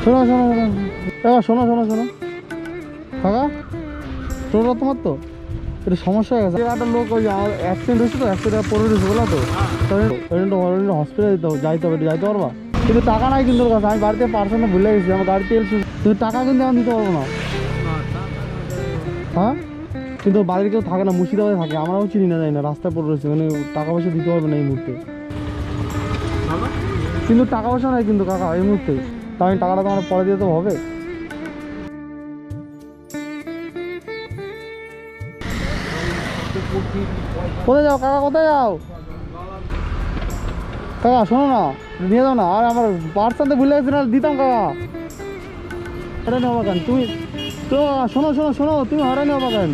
শোনো শোনো শোনো শোনো শোনো শোনো কাকা, টোটো তোমার তো এটা সমস্যা হয়ে গেছে। একটা লোক ওই অ্যাক্সিডেন্ট হয়েছে তো, অ্যাক্সিডেন্ট পড়ে রয়েছে বলা তো, হসপিটালে যাইতে হবে, যাইতে পারবা? কিন্তু টাকা নাই কিন্তু ওর কাছে। আমি বাড়িতে পার্সেন্টটা ভুলে গেছি, আমার গাড়ি তেল কিন্তু টাকা কিন্তু আমি দিতে পারবো না। হ্যাঁ, কিন্তু বাড়ির কেউ থাকে না, মুর্শিদাবাদে থাকে, আমরাও চিনি না, যাই না, রাস্তায় পড়ে রয়েছে, মানে টাকা পয়সা দিতে পারবে না এই মুহূর্তে। কিন্তু টাকা পয়সা নাই কিন্তু কাকা এই মুহূর্তে, তা আমি টাকাটা তো আমার পরে দিতে তো হবে। কোথায় যাও কাকা, কোথায় যাও কাকা? শোনো না, নিয়ে যাও না। আর আমার পার্সেন্টে ভুলে গেছি না, দিতাম কাকা। হয়রানি হবা কেন তুমি? তো শোনো শোনো শোনো, তুমি হয়রানি হবা কেন?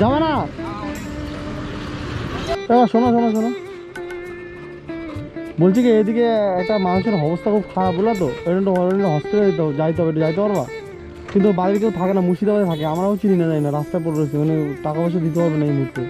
যাবে না কাকা? শোনো শোনো শোনো, বলছি কি এদিকে একটা মানুষের অবস্থা খুব খারাপ বলে তো, হসপিটালে যাইতে হবে, যাইতে পারবা? কিন্তু বাড়ির কেউ থাকে না, মুর্শিদাবাদে থাকে, আমরাও চিনি না, যাই না, রাস্তায় পড়ে রয়েছে, মানে টাকা পয়সা দিতে পারবে না এই মুহূর্তে।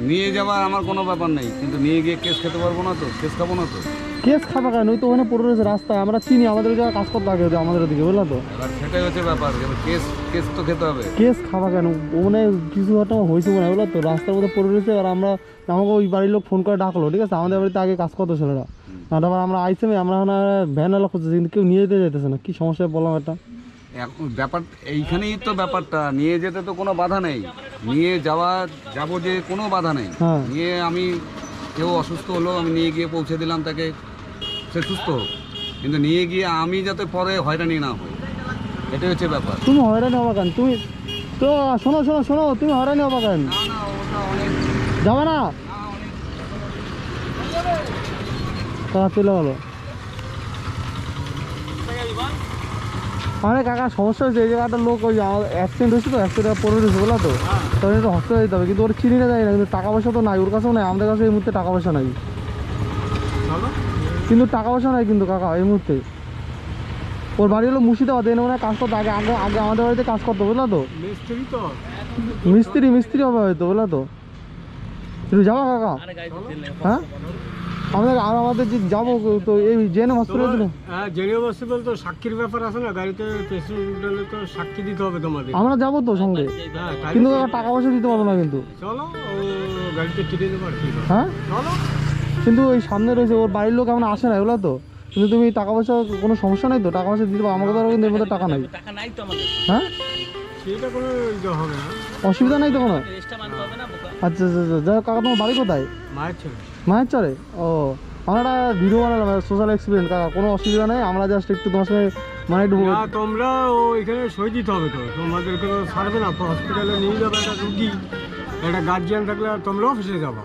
নিয়ে যাবার আমার কোনো ব্যাপার নেই, কিন্তু নিয়ে গিয়ে কেস খেতে পারবো না তো, কেস খাবো না তো। কেস খাবা কেন? ওই তো ওখানে পড়ে রয়েছে রাস্তায়, আমরা চিনি, আমাদের জায়গায় কাজ করতে আগে আমাদের ওদিকে, বুঝলা তো? এবার সেটাই হচ্ছে ব্যাপার, কেস কেস তো খেতে হবে। কেস খাবা কেন? ওখানে কিছু একটা হয়েছে মনে হয়, বুঝলা তো, রাস্তার মধ্যে পড়ে রয়েছে। আর আমরা, আমাকে ওই বাড়ির লোক ফোন করে ডাকলো, ঠিক আছে, আমাদের বাড়িতে আগে কাজ করতো ছেলেরা, তারপর আমরা আইসে, আমরা ওখানে ভ্যান এলা খুঁজতেছি, কিন্তু কেউ নিয়ে যেতে যেতেছে না। কি সমস্যায় বললাম এটা? এখন ব্যাপার এইখানেই তো ব্যাপারটা, নিয়ে যেতে তো কোনো বাধা নেই, নিয়ে যাবো যে কোনো বাধা নেই। হ্যাঁ, নিয়ে আমি, কেউ অসুস্থ হলো, আমি নিয়ে গিয়ে পৌঁছে দিলাম তাকে, সে সুস্থ হোক, কিন্তু নিয়ে গিয়ে আমি যাতে পরে হয়রানি না হই, এটাই হচ্ছে ব্যাপার। তুমি হয়রানি হবা কেন? তুমি তো শোনো শোনো শোনো, তুমি হয়রানি হবা কেন? যাবে না কাকা? চলে গেলো। আরে কাকা, সমস্যা হয়েছে, এই জায়গাটা লোক ওই অ্যাক্সিডেন্ট হয়েছে তো, অ্যাক্সিডেন্ট পড়ে রয়েছে বলা তো, তখন একটু হসপিটালে যেতে হবে, কিন্তু ওর চিনি না, যাই না, কিন্তু টাকা পয়সা তো নাই ওর কাছেও নাই, আমাদের কাছে এই মুহূর্তে টাকা পয়সা নাই। কিন্তু টাকা পয়সা নাই কিন্তু কাকা এই মুহূর্তে। ওর বাড়ি হলো মুর্শিদাবাদ, এনে মানে কাজ করতো আগে, আগে আগে আমাদের বাড়িতে কাজ করতো, বুঝলা তো? মিস্ত্রি হবে হয়তো, বুঝলা তো? তুমি যাবো কাকা? হ্যাঁ, আমাদের যে যাবো তো এই জেনে হসপিটালে। হ্যাঁ, জেনিও হসপিটাল তো সাক্ষীর ব্যাপার আছে না, গাড়িতে পেশেন্ট হলে তো সাক্ষী দিতে হবে তোমাদের। আমরা যাবো তো সঙ্গে, হ্যাঁ, তাই কিন্তু টাকা পয়সা দিতে পারবো না কিন্তু। চলো, ও গাড়িতে টিকে দেবো আর কি। হ্যাঁ, চলো, কিন্তু ওই সামনে রয়েছে, ওর বাড়ির লোক এমন আসে না, বুঝলা তো? কিন্তু তুমি টাকা পয়সা কোনো সমস্যা নাই তো? টাকা পয়সা দিতে পারো, আমাকে তো কিন্তু এর মধ্যে টাকা নাই। হ্যাঁ, সেটা কোনো ইয়ে হবে না, অসুবিধা নাই তো কোনো? আচ্ছা আচ্ছা আচ্ছা, যাই হোক কাকা, তোমার বাড়ি কোথায়? মায়ের ছেলে। মায়ের চরে? ও, আমরা একটা ভিডিও বানালাম সোশ্যাল এক্সপিরিয়েন্স কাকা, কোনো অসুবিধা নেই, আমরা জাস্ট একটু তোমার সঙ্গে মানে একটু। না, তোমরা এখানে সই দিতে হবে তো, তোমাদেরকে তো ছাড়বে না, হসপিটালে নিয়ে যাবে একটা রুগী, একটা গার্জিয়ান থাকলে তোমরাও ফেসে যাবা।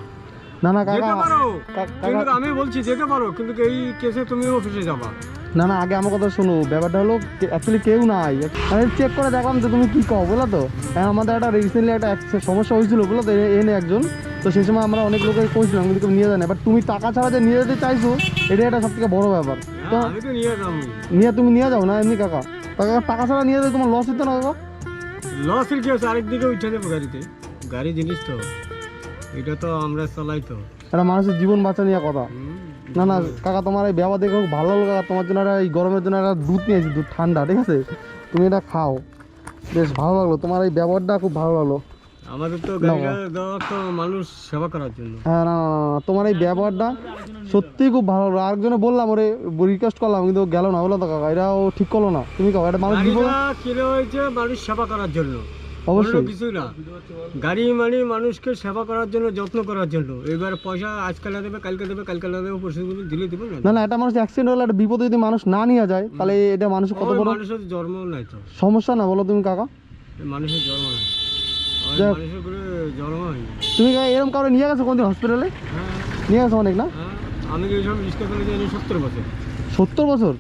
না না কাকা, যেতে পারো, কাকা কিন্তু আমি বলছি যেতে পারো, কিন্তু এই কেসে তুমিও ফেসে যাবা। না না, আগে আমার কথা শোনো, ব্যাপারটা হলো অ্যাকচুয়ালি কেউ নাই, আমি চেক করে দেখলাম যে তুমি কী কও, বলো তো? আমাদের একটা রিসেন্টলি একটা সমস্যা হয়েছিল, বলো তো, এনে একজন, তো সেই সময় আমরা অনেক লোকের কইছিলাম, কিন্তু কেউ নিয়ে যায় না। বাট তুমি টাকা ছাড়া যে নিয়ে যেতে চাইছো, এটাই একটা সব থেকে বড় ব্যাপার। তো আমি তো নিয়ে যাবো, তুমি নিয়ে যাও না এমনি কাকা? টাকা ছাড়া নিয়ে যেতে তোমার লস হতো না কাকা? লসের কি আছে, আরেকদিকে উঠে দেবো গাড়িতে, গাড়ি জিনিস তো, এটা তো আমরা চালাই তো। একটা মানুষের জীবন বাঁচা নিয়ে কথা। না না কাকা, তোমার এই ব্যবহার দেখে খুব ভালো লাগলো কাকা। তোমার জন্য এই গরমের জন্য একটা দুধ নিয়েছি, দুধ ঠান্ডা, ঠিক আছে, তুমি এটা খাও, বেশ ভালো লাগলো, তোমার এই ব্যবহারটা খুব ভালো লাগলো। আমাদের তো গাড়িটা দেওয়া তো মানুষ সেবা করার জন্য। হ্যাঁ, না না না, তোমার এই ব্যবহারটা সত্যিই খুব ভালো লাগলো। আরেকজনে বললাম, ওরে রিকোয়েস্ট করলাম, কিন্তু গেল না, বলো তো কাকা, এটাও ঠিক করলো না। তুমি কাও, এটা মানুষ দিব কিনে হয়েছে মানুষ সেবা করার জন্য, অবশ্যই কিছু না। গাড়ি মানে মানুষকে সেবা করার জন্য, যত্ন করার জন্য। এবার পয়সা আজকাল দেবে, কালকে দেবে, কালকে না দেবে, পরশু দেবে, দিলে দেবে না। না না, এটা মানুষ অ্যাক্সিডেন্ট হলে একটা বিপদে যদি মানুষ না নিয়ে যায়, তাহলে এটা মানুষের কত বড় মানুষের জন্ম নাই তো, সমস্যা না, বলো তুমি কাকা? মানুষের জন্ম নাই, মানুষের করে জন্ম হয়নি। তুমি এরকম কাউরে নিয়ে গেছো কোনদিন হসপিটালে? হ্যাঁ নিয়ে গেছো অনেক না? হ্যাঁ, আমি এইসব রিক্সা করে যাই 70 বছর। 70 বছর?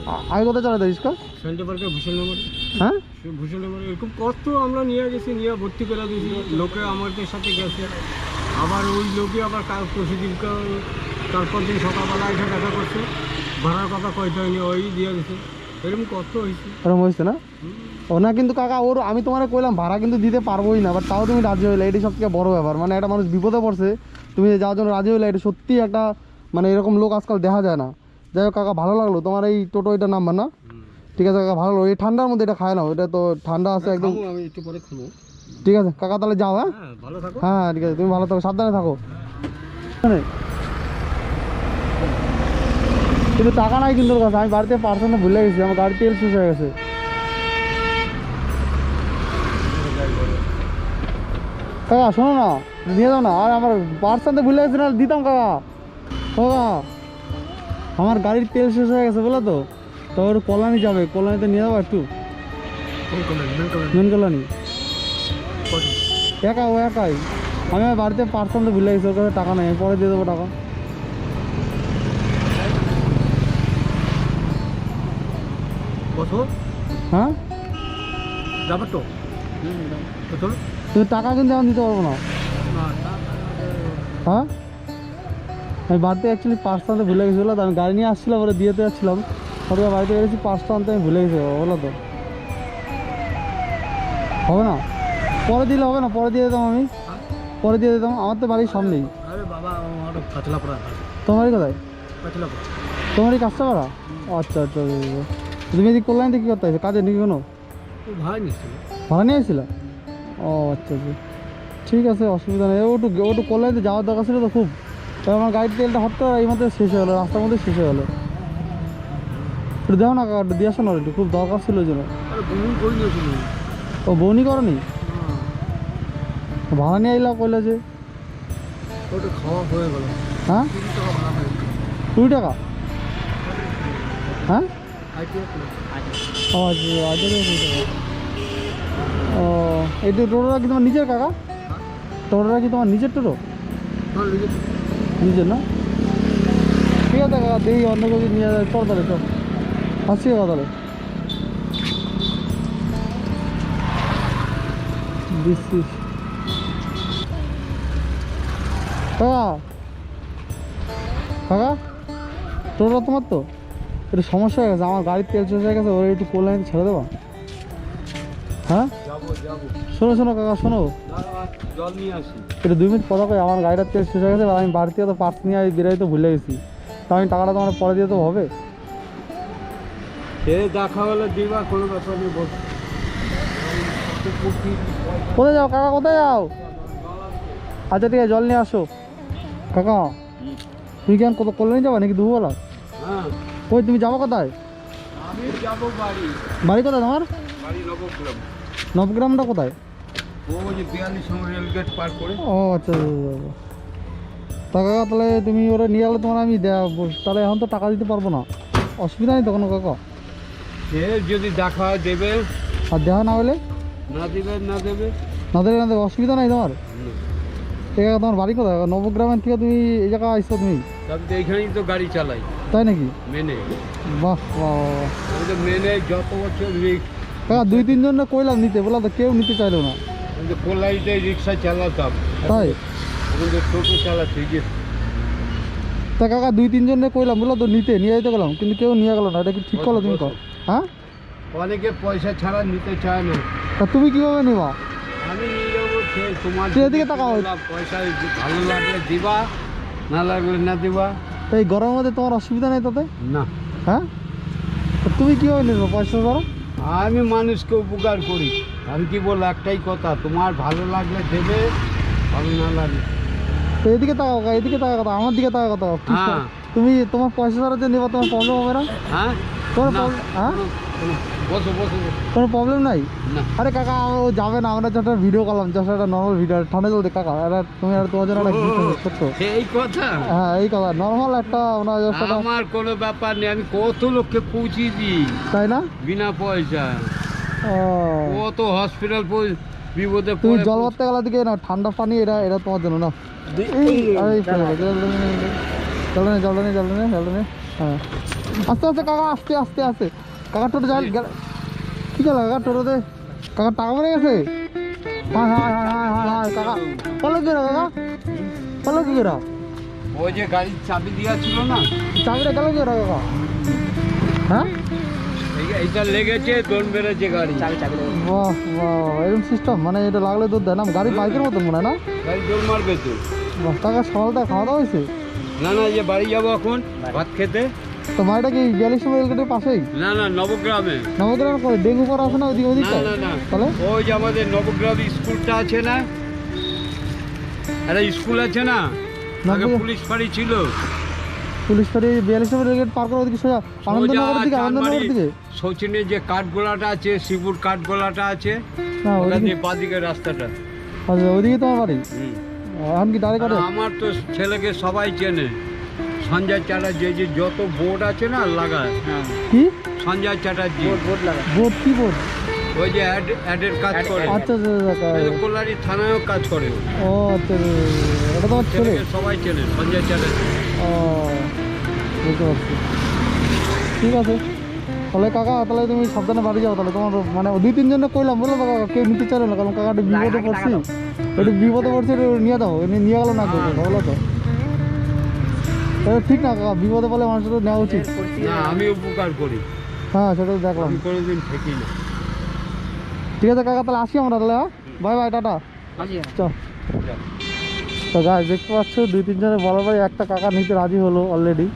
হ্যাঁ, আগে কোথায় চালাতে রিক্সা? সেন্টার পার্কে ভূষণ নগর। হ্যাঁ, ভূষণ নগর এরকম কত আমরা নিয়ে গেছি, নিয়ে ভর্তি করে দিয়েছি, লোকে আমাদের সাথে গেছে, আবার ওই লোকে আবার প্রতিদিনকে তারপর দিন সকালবেলা এসে দেখা করছে, ভাড়ার কথা কইতে হয়নি, ওই দিয়ে দিছে, এরকম কত হয়েছে। এরকম হয়েছে না? ও না, কিন্তু কাকা ওর আমি তোমার কইলাম ভাড়া কিন্তু দিতে পারবোই না, বাট তাও তুমি রাজি হইলে, এটাই সব থেকে বড় ব্যাপার। মানে একটা মানুষ বিপদে পড়ছে, তুমি যাওয়ার জন্য রাজি হইলে, এটা সত্যি একটা, মানে এরকম লোক আজকাল দেখা যায় না। যাই হোক কাকা, ভালো লাগলো তোমার এই টোটো এটা নাম্বার না? ঠিক আছে কাকা, ভালো লাগলো। এই ঠান্ডার মধ্যে এটা খায় নাও, এটা তো ঠান্ডা আছে একদম। খাবো, আমি একটু পরে খাবো। ঠিক আছে কাকা, তাহলে যাও। হ্যাঁ হ্যাঁ, ভালো থাকো। হ্যাঁ ঠিক আছে, তুমি ভালো থাকো, সাবধানে থাকো। কিন্তু টাকা নাই কিন্তু ওর কাছে, আমি বাড়িতে পার্সেন্ট ভুলে গেছি, আমার গাড়ি তেল শেষ হয়ে গেছে। কাকা শোনো না, নিয়ে যাও না, আর আমার পার্সেন্ট ভুলে গেছি, না দিতাম কাকা। কাকা আমার গাড়ির তেল শেষ হয়ে গেছে বলো তো, ওর কল্যাণী যাবে, কল্যাণীতে নিয়ে যাবো একটু, মেন কল্যাণী। একা, ও একাই। আমি আমার বাড়িতে পার্সেন্ট ভুলে গেছি, ওর কাছে টাকা নেই, আমি পরে দিয়ে দেবো টাকা। হ্যাঁ যাবো তো, চলো। তুমি টাকা কিন্তু আমি দিতে পারবো না। হ্যাঁ আমি বাড়িতে অ্যাকচুয়ালি পার্সটা আনতে ভুলে গেছি বলো তো, আমি গাড়ি নিয়ে আসছিলাম, ওরা দিয়েতে যাচ্ছিলাম, ওরা বাড়িতে গেছি, পার্সটা আনতে আমি ভুলে গেছি বলো তো। হবে না, পরে দিলে হবে না, পরে দিয়ে দিতাম আমি, পরে দিয়ে দিতাম, আমার তো বাড়ির সামনেই। আরে বাবা, আমার পাতলা পড়া, তোমার বাড়ি কোথায়? পাতলা পড়া। তোমার এই কাজটা করা? আচ্ছা আচ্ছা আচ্ছা, আচ্ছা। তুমি এদিকে কল্যাণীতে কী করতে আসছো, কাজে নাকি কোনো ভাই নিচ্ছিল, ভাড়া নিয়ে আসছিলা? ও আচ্ছা আচ্ছা, ঠিক আছে, অসুবিধা নেই। ওটু কল্যাণীতে যাওয়ার দরকার ছিল তো খুব, তাই আমার গাড়ির তেলটা হট করে এই মধ্যে শেষ হয়ে গেলো, রাস্তার মধ্যে শেষ হয়ে গেলো। একটু দাও না কাকা, দিয়ে আসো না, একটু খুব দরকার ছিল ওই জন্য। আরে বমি করে নিয়েছিল। ও বউনি করনি? ভাড়া নিয়ে এলাম কইলে যে। ওটা খাওয়া হয়ে গেল। হ্যাঁ 20 টাকা? হ্যাঁ ও আচ্ছা, আচ্ছা 20 টাকা। ও এই টোটোটা কি তোমার নিজের কাকা? টোটোটা কি তোমার নিজের টোটো? নিজের না? ঠিক আছে কাকা, দেখি অন্য কিছু নিয়ে যায়, চল তাহলে চল, আসছি কাকা তাহলে। দিচ্ছিস কাকা, কাকা টোটোটা তোমার তো? একটু সমস্যা হয়ে গেছে, আমার গাড়ির তেল শেষ হয়ে গেছে, ওরা একটু কল্যাণীতে ছেড়ে দেবা? হ্যাঁ শোনো শোনো কাকা, শোনো, জল নিয়ে আসি। একটু 2 মিনিট কথা কই, আমার গাড়িটার তেল শেষ হয়ে গেছে, আর আমি বাড়িতে তো পার্স নিয়ে বেরোই তো ভুলে গেছি, তা আমি টাকাটা তোমার পরে দিয়ে তো হবে? সে দেখা হলে দিবা, কোনো ব্যাপার নেই। বল কোথায় যাও কাকা, কোথায় যাও? আচ্ছা ঠিক আছে, জল নিয়ে আসো। কাকা তুমি কেন কত কল্যাণী যাবা নাকি দুপুরবেলা? হ্যাঁ, কই তুমি যাবো কোথায়? আমি যাবো বাড়ি। বাড়ি কোথায় তোমার? বাড়ি নবগ্রাম। নবগ্রামটা কোথায়? ও যে 42 নম্বর রেলগেট পার করে। ও আচ্ছা আচ্ছা, আচ্ছা। তা কাকা তাহলে তুমি ওরা নিয়ে গেলে তোমার আমি তাহলে এখন তো টাকা দিতে পারবো না, অসুবিধা নেই তো কোনো কাকা? সে যদি দেখা হয় দেবে, আর দেখা না হলে? না দেবে না দেবে। না দেবে না দেবে, অসুবিধা নাই তোমার? ঠিক আছে, তোমার বাড়ি কোথায়? নবগ্রামের থেকে তুমি এই জায়গায় আসছো তুমি? তবে তো এইখানেই তো গাড়ি চালাই, তাই নাকি? মেনে। বাহ বাহ বাহ। আমি তো মেনে যত বছর কাকা 2-3 জন কইলাম নিতে, বললাম তো কেউ নিতে চাইলো না। আমি তো কোলাইতে রিক্সা চালাতাম, তাই? এখন তো টোটো চালাচ্ছি। যে তা কাকা 2-3 জন কইলাম, বললাম তো নিতে নিয়ে যেতে গেলাম, কিন্তু কেউ নিয়ে গেলো না, এটা কি ঠিক করলো তুমি? কর হ্যাঁ, অনেকে পয়সা ছাড়া নিতে চায় না। তা তুমি কীভাবে নিবা? আমি নিয়ে যাবো, সে তোমার তুই এদিকে তাকাও। পয়সা ভালো লাগলে দিবা, না লাগলে না দিবা। তো এই গরমের মধ্যে তোমার অসুবিধা নেই তাতে? না, হ্যাঁ, তা তুমি কীভাবে নেবে পয়সা ধরো? আমি মানুষকে উপকার করি। আমি কি বল, একটাই কথা, তোমার ভালো লাগলে দেবে, ভালো না লাগলে। তো এদিকে তাকাও কাকা, এদিকে তাকা কথা, আমার দিকে তাকা কথা। হ্যাঁ। তুমি তোমার পয়সা ধরো যে নেবা, তোমার প্রবলেম হবে না? হ্যাঁ, কোনো না, হ্যাঁ, বসো বসো বসো। কোনো প্রবলেম নাই? না, আরে কাকা ও যাবে না, আমরা যখন ভিডিও করলাম, জাস্ট একটা নর্মাল ভিডিও, ঠান্ডা জল দিয়ে কাকা, এটা তুমি আর তোমার জন্য একটা gift আছে, সত্য। এই কথা। হ্যাঁ এই কথা, নর্মাল একটা ওনার জাস্ট একটা, আমার কোনো ব্যাপার নেই, আমি কত লোককে পৌঁছিয়ে দিই তাই না? বিনা পয়সা। ও, কত হসপিটাল বিপদে তুমি পড়ে জল ভরতে গেলে দিকে না, ঠান্ডা পানি, এটা এটা তোমার জন্য না। জলটা নে। হ্যাঁ আস্তে আস্তে কাকা, আস্তে আস্তে আস্তে কাকা, টোটো যাই কি গেল কাকা, টোটোতে কাকা টাকা পড়ে গেছে। হ্যাঁ হ্যাঁ হ্যাঁ হ্যাঁ হ্যাঁ হ্যাঁ কাকা, বলো কি কাকা, বলো কি করা? ওই যে গাড়ির চাবি দেওয়া ছিল না, চাকরিটা গেল কি কাকা? হ্যাঁ এইটা লেগেছে, দোন বেড়েছে গাড়ি। বাহ বাহ, এরকম সিস্টেম, মানে এটা লাগলে তো দেয় না, গাড়ি বাইকের মতো মনে হয় না? গাড়ি দোল মারবে তো। বাহ, কাকা সকালটা খাওয়া দাওয়া হয়েছে? না না, যে বাড়ি যাবো এখন ভাত খেতে। তো বাড়িটা কি 42 নম্বর রেলগেটের পাশেই? না না, নবগ্রামে। নবগ্রাম করে ডেঙ্গু করা আছে না ওদিকে না ওদিকটা? না না, তাহলে ওই যে আমাদের নবগ্রাম স্কুলটা আছে না, একটা স্কুল আছে না, আগে নবগ্রাম- পুলিশ ফাঁড়ি ছিল। পুলিশ ফাঁড়ি 42 নম্বর রেলগেট পার করে ওদিকে সোজা আনন্দনগরের দিকে, আনন্দনগরের দিকে? সচিনের যে কাঠগোলাটা আছে, শিবুর কাঠগোলাটা আছে, না ওখান ওদিকে, দিয়ে বাঁদিকে রাস্তাটা। আচ্ছা ওদিকে তোমার বাড়ি? এখন কি দাঁড়িয়ে করে? আর আমার তো ছেলেকে সবাই চেনে, সঞ্জয় চ্যাটার্জি, এই যে যত বোর্ড আছে না লাগায়, কি সঞ্জয় চ্যাটার্জি বোর্ড? কি বোর্ড? ওই যে অ্যাডের কাজ করে, আচ্ছা আচ্ছা আচ্ছা, এই যে কল্যাণী থানায়ও কাজ করে ও। ও আচ্ছা এটা তোমার ছেলে? ছেলেকে সবাই চেনে, সঞ্জয় চ্যাটার্জি। ও বুঝতে পারছি, ঠিক আছে। তাহলে কাকা তাহলে তুমি সাবধানে বাড়ি যাও। তাহলে তোমার মানে 2-3 জনে কইলাম বললো কাকা কেউ নিতে চাইলো না, কারণ কাকাটা বিপদে পড়ছি, একটু বিপদে পড়ছি, একটু নিয়ে দাও, নিয়ে গেলো না কেউ, বলো তো? তাহলে ঠিক না কাকা, বিপদে পড়লে মানুষের তো নেওয়া উচিত। না, আমি উপকার করি, হ্যাঁ সেটা তো দেখলাম। আমি কোনোদিন ঠেকি না। ঠিক আছে কাকা, তাহলে আসি আমরা তাহলে। হ্যাঁ বাই বাই, টাটা। চল। তো গাছ দেখতে পাচ্ছ 2-3 জনের বলার পরে একটা কাকা নিতে রাজি হলো অলরেডি।